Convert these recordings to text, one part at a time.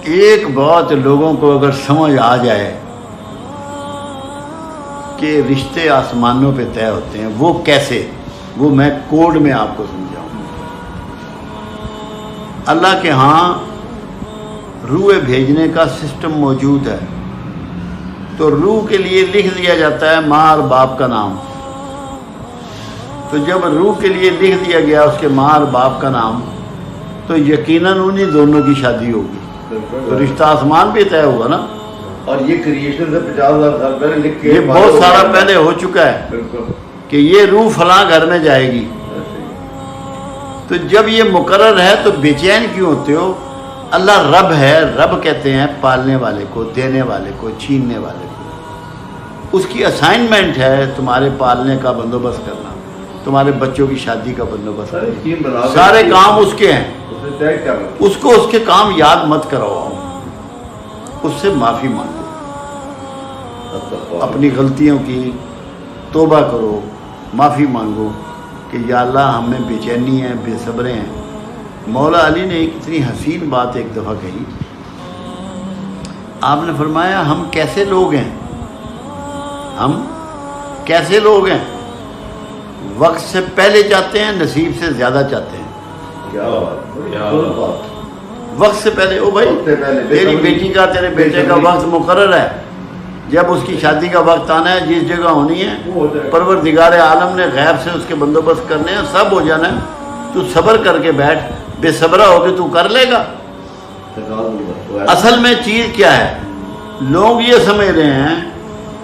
ایک بات لوگوں کو اگر سمجھ آ جائے کہ رشتے آسمانوں پہ طے ہوتے ہیں، وہ کیسے، وہ میں کوڈ میں آپ کو سمجھاؤں۔ اللہ کے ہاں روح بھیجنے کا سسٹم موجود ہے، تو روح کے لیے لکھ دیا جاتا ہے ماں اور باپ کا نام۔ تو جب روح کے لیے لکھ دیا گیا اس کے ماں اور باپ کا نام، تو یقیناً انہیں دونوں کی شادی ہوگی، تو رشتہ آسمان پہ طے ہوگا نا۔ اور یہ کریشن سے 50,000 سال پہلے لکھ کے، یہ بہت سارا پہلے ہو چکا ہے بالکل کہ یہ روح فلاں گھر میں جائے گی۔ تو جب یہ مقرر ہے تو بے چین کیوں ہوتے ہو؟ اللہ رب ہے، رب کہتے ہیں پالنے والے کو، دینے والے کو، چھیننے والے کو۔ اس کی اسائنمنٹ ہے تمہارے پالنے کا بندوبست کرنا، تمہارے بچوں کی شادی کا بندوبست کرنا، سارے کام اس کے ہیں۔ اس کو اس کے کام یاد مت کرواؤ، اس سے معافی مانگو، اپنی غلطیوں کی توبہ کرو، معافی مانگو کہ یا اللہ ہمیں بے چینی ہے، بے صبریں ہیں۔ مولا علی نے ایک اتنی حسین بات ایک دفعہ کہی، آپ نے فرمایا ہم کیسے لوگ ہیں، ہم کیسے لوگ ہیں، وقت سے پہلے چاہتے ہیں، نصیب سے زیادہ چاہتے ہیں۔ وقت سے پہلے، او بھائی تیری بیٹی کا، تیرے بیٹے کا وقت مقرر ہے، جب اس کی شادی کا وقت آنا ہے، جس جگہ ہونی ہے، پروردگار عالم نے غیب سے اس کے بندوبست کرنے ہیں، سب ہو جانا ہے۔ تو صبر کر کے بیٹھ، بے صبرہ ہو کے تو کر لے گا۔ اصل میں چیز کیا ہے، لوگ یہ سمجھ رہے ہیں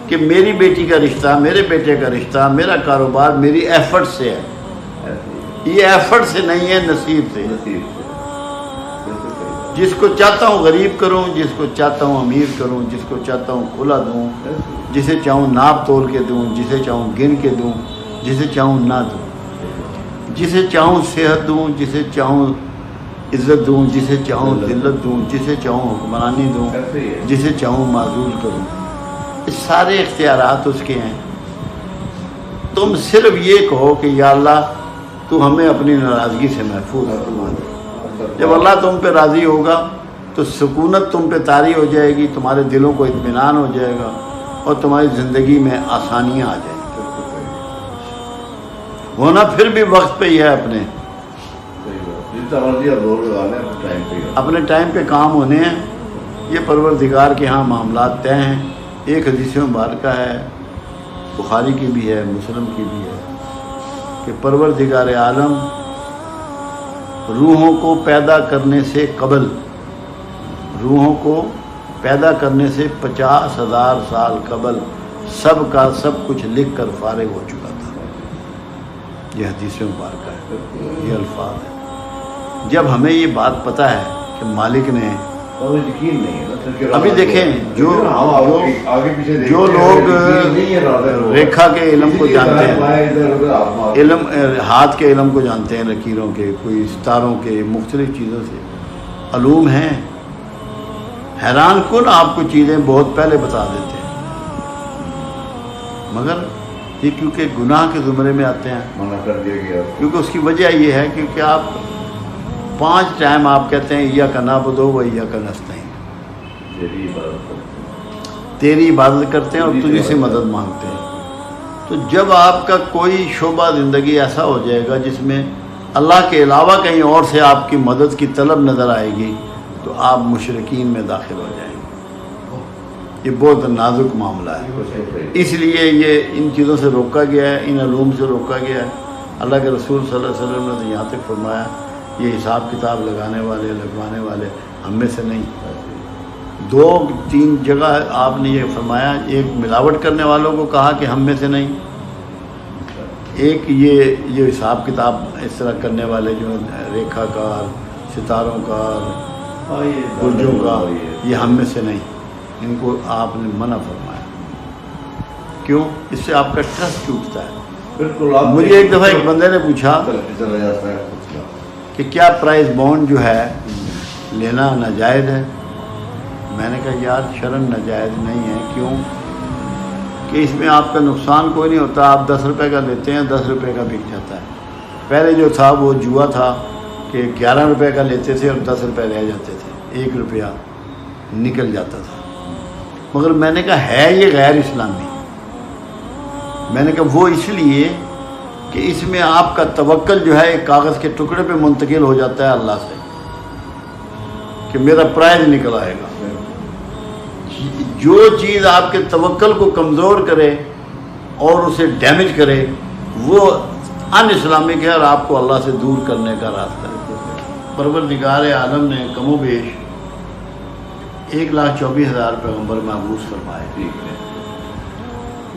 کہ میری بیٹی کا رشتہ، میرے بیٹے کا رشتہ، میرا کاروبار میری ایفرٹ سے ہے۔ یہ ایفرٹ سے نہیں ہے، نصیب سے۔ جس کو چاہتا ہوں غریب کروں، جس کو چاہتا ہوں امیر کروں، جس کو چاہتا ہوں کھلا دوں، جسے چاہوں ناپ تول کے دوں، جسے چاہوں گن کے دوں، جسے چاہوں نہ دوں، جسے چاہوں صحت دوں، جسے چاہوں عزت دوں، جسے چاہوں ذلت دوں، جسے چاہوں حکمرانی دوں، جسے چاہوں معزول کروں۔ یہ سارے اختیارات اس کے ہیں۔ تم صرف یہ کہو کہ یا اللہ تو ہمیں اپنی ناراضگی سے محفوظ فرما دے۔ جب اللہ تم پہ راضی ہوگا تو سکونت تم پہ طاری ہو جائے گی، تمہارے دلوں کو اطمینان ہو جائے گا، اور تمہاری زندگی میں آسانیاں آ جائیں گی۔ ہونا پھر بھی وقت پہ ہی ہے، اپنے ٹائم پہ کام ہونے ہیں۔ یہ پروردگار کے ہاں معاملات طے ہیں۔ ایک حدیث مبارکہ ہے، بخاری کی بھی ہے، مسلم کی بھی ہے، کہ پروردگار عالم روحوں کو پیدا کرنے سے قبل، روحوں کو پیدا کرنے سے 50,000 سال قبل سب کا سب کچھ لکھ کر فارغ ہو چکا تھا۔ یہ حدیث مبارکہ ہے، یہ الفاظ ہے۔ جب ہمیں یہ بات پتہ ہے کہ مالک نے، یقین نہیں، ابھی دیکھیں جو لوگ ریکھا کے علم کو جانتے ہیں، علم ہاتھ کے علم کو جانتے ہیں، لکیروں کے، کوئی ستاروں کے، مختلف چیزوں سے علوم ہیں، حیران کن آپ کو چیزیں بہت پہلے بتا دیتے ہیں، مگر یہ کیونکہ گناہ کے زمرے میں آتے ہیں، منع کر دیا گیا۔ کیونکہ اس کی وجہ یہ ہے کیونکہ آپ 5 ٹائم آپ کہتے ہیں ایاک نعبد و ایاک نستعین، تیری عبادت کرتے ہیں اور تجھی سے مدد مانگتے ہیں۔ تو جب آپ کا کوئی شعبہ زندگی ایسا ہو جائے گا جس میں اللہ کے علاوہ کہیں اور سے آپ کی مدد کی طلب نظر آئے گی، تو آپ مشرکین میں داخل ہو جائیں گے۔ یہ بہت نازک معاملہ ہے، اس لیے یہ ان چیزوں سے روکا گیا ہے، ان علوم سے روکا گیا ہے۔ اللہ کے رسول صلی اللہ علیہ وسلم نے تو یہاں تک فرمایا یہ حساب کتاب لگانے والے، لگوانے والے ہم میں سے نہیں۔ 2-3 جگہ آپ نے یہ فرمایا، ایک ملاوٹ کرنے والوں کو کہا کہ ہم میں سے نہیں، ایک یہ حساب کتاب اس طرح کرنے والے جو ریکھا کار، ستاروں کا، برجوں کا، یہ ہم میں سے نہیں، ان کو آپ نے منع فرمایا۔ کیوں؟ اس سے آپ کا ٹرسٹ ٹوٹتا ہے۔ بالکل۔ مجھے ایک دفعہ ایک بندے نے پوچھا کہ کیا پرائز بانڈ جو ہے لینا ناجائز ہے؟ میں نے کہا یار شرعاً ناجائز نہیں ہے۔ کیوں؟ کہ اس میں آپ کا نقصان کوئی نہیں ہوتا، آپ 10 روپے کا لیتے ہیں، 10 روپے کا بک جاتا ہے۔ پہلے جو تھا وہ جوا تھا کہ 11 روپے کا لیتے تھے اور 10 روپے رہ جاتے تھے، 1 روپیہ نکل جاتا تھا. مگر میں نے کہا ہے یہ غیر اسلامی. میں نے کہا وہ اس لیے کہ اس میں آپ کا توکل جو ہے ایک کاغذ کے ٹکڑے پہ منتقل ہو جاتا ہے اللہ سے کہ میرا پرائز نکل آئے گا. جو چیز آپ کے توکل کو کمزور کرے اور اسے ڈیمیج کرے وہ ان اسلامک ہے اور آپ کو اللہ سے دور کرنے کا راستہ ہے. پروردگار عالم نے کم و بیش 1,24,000 پیغمبر محبوس فرمائے.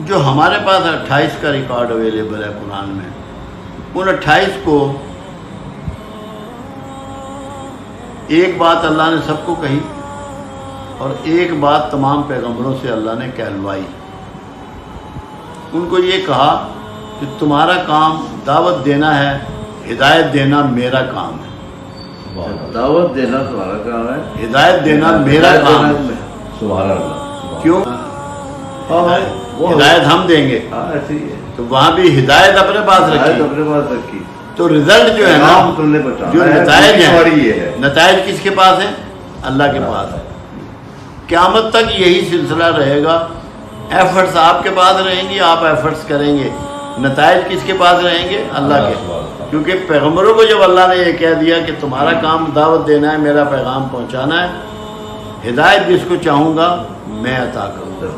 جو ہمارے پاس 28 کا ریکارڈ اویلیبل ہے قرآن میں، ان 28 کو ایک بات اللہ نے سب کو کہی اور ایک بات تمام پیغمبروں سے اللہ نے کہلوائی. ان کو یہ کہا کہ تمہارا کام دعوت دینا ہے، ہدایت دینا میرا کام ہے. دعوت دینا تمہارا کام ہے، ہدایت دینا میرا کام ہے. سبحان اللہ. کیوں؟ ہدایت ہم دیں گے. ایسے ہی ہے. تو وہاں بھی ہدایت اپنے پاس رکھی، اپنے پاس رکھی. تو رزلٹ جو ہے نا، جو نتائج ہیں، نتائج کس کے پاس ہیں؟ اللہ کے پاس ہے. قیامت تک یہی سلسلہ رہے گا. ایفرٹس آپ کے پاس رہیں گی، آپ ایفرٹس کریں گے. نتائج کس کے پاس رہیں گے؟ اللہ کے. کیونکہ پیغمبروں کو جب اللہ نے یہ کہہ دیا کہ تمہارا کام دعوت دینا ہے، میرا پیغام پہنچانا ہے، ہدایت جس کو چاہوں گا میں عطا کروں گا.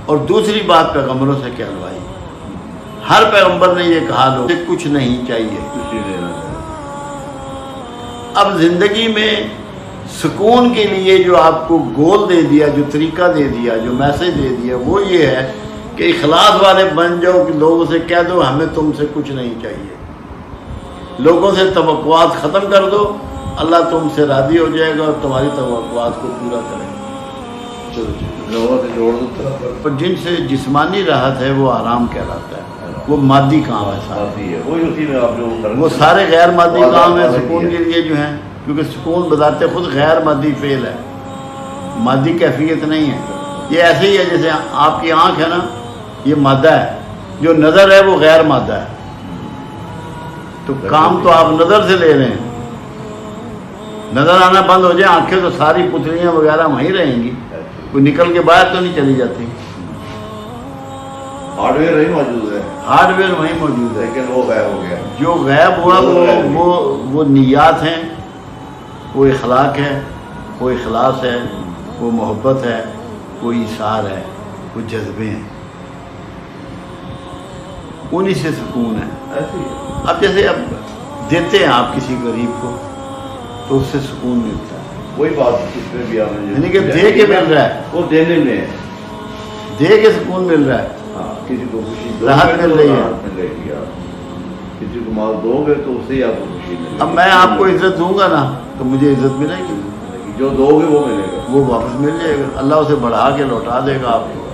اور دوسری بات پیغمبروں سے کہلوائی. ہر پیغمبر نے یہ کہا لوگ کچھ نہیں چاہیے. اب زندگی میں سکون کے لیے جو آپ کو گول دے دیا، جو طریقہ دے دیا، جو میسج دے دیا، وہ یہ ہے کہ اخلاص والے بن جاؤ کہ لوگوں سے کہہ دو ہمیں تم سے کچھ نہیں چاہیے. لوگوں سے توقعات ختم کر دو، اللہ تم سے راضی ہو جائے گا اور تمہاری توقعات کو پورا کرے گا. لوگوں سے جوڑ دو. اور جن سے جسمانی راحت ہے وہ آرام کہلاتا ہے، وہ مادی کام ہے سارے. وہ سارے غیر مادی کام ہیں سکون کے لیے جو ہیں، کیونکہ سکون بذات خود غیر مادی فعل ہے، مادی کیفیت نہیں ہے. یہ ایسے ہی ہے جیسے آپ کی آنکھ ہے نا، یہ مادہ ہے، جو نظر ہے وہ غیر مادہ ہے. تو کام تو آپ نظر سے لے رہے ہیں. نظر آنا بند ہو جائے آنکھیں تو ساری پتلیاں وغیرہ وہیں رہیں گی، کوئی نکل کے باہر تو نہیں چلی جاتی. ہارڈ ویئر وہی موجود ہے، ہارڈ ویئر وہیں موجود ہے، لیکن وہ غائب ہو گیا. جو غائب ہوا وہ نیات ہیں، وہ اخلاق ہے، وہ اخلاص ہے، وہ محبت ہے، وہ ایثار ہے، وہ جذبے ہیں. انہی سے سکون ہے. اب جیسے اب دیتے ہیں آپ کسی غریب کو تو اس سے سکون ملتا ہے. وہی بات اس میں بھی آپ نے یعنی کہ دے کے مل رہا ہے، وہ دینے میں ہے، دے کے سکون مل رہا ہے، کسی کو خوشی راحت مل رہی ہے. کسی کو مال دو گے تو اس سے ہی آپ کو خوشی ملے گی. اب میں آپ کو عزت دوں گا نا تو مجھے عزت ملے گی، جو دو گے وہ ملے گا، وہ واپس مل جائے گا. اللہ اسے بڑھا کے لوٹا دے گا آپ کو.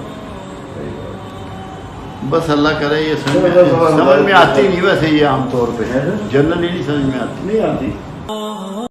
بس اللہ کرے یہ سمجھ میں آتی نہیں ویسے، یہ عام طور پہ جنرلی نہیں سمجھ میں آتی. نہیں آتی.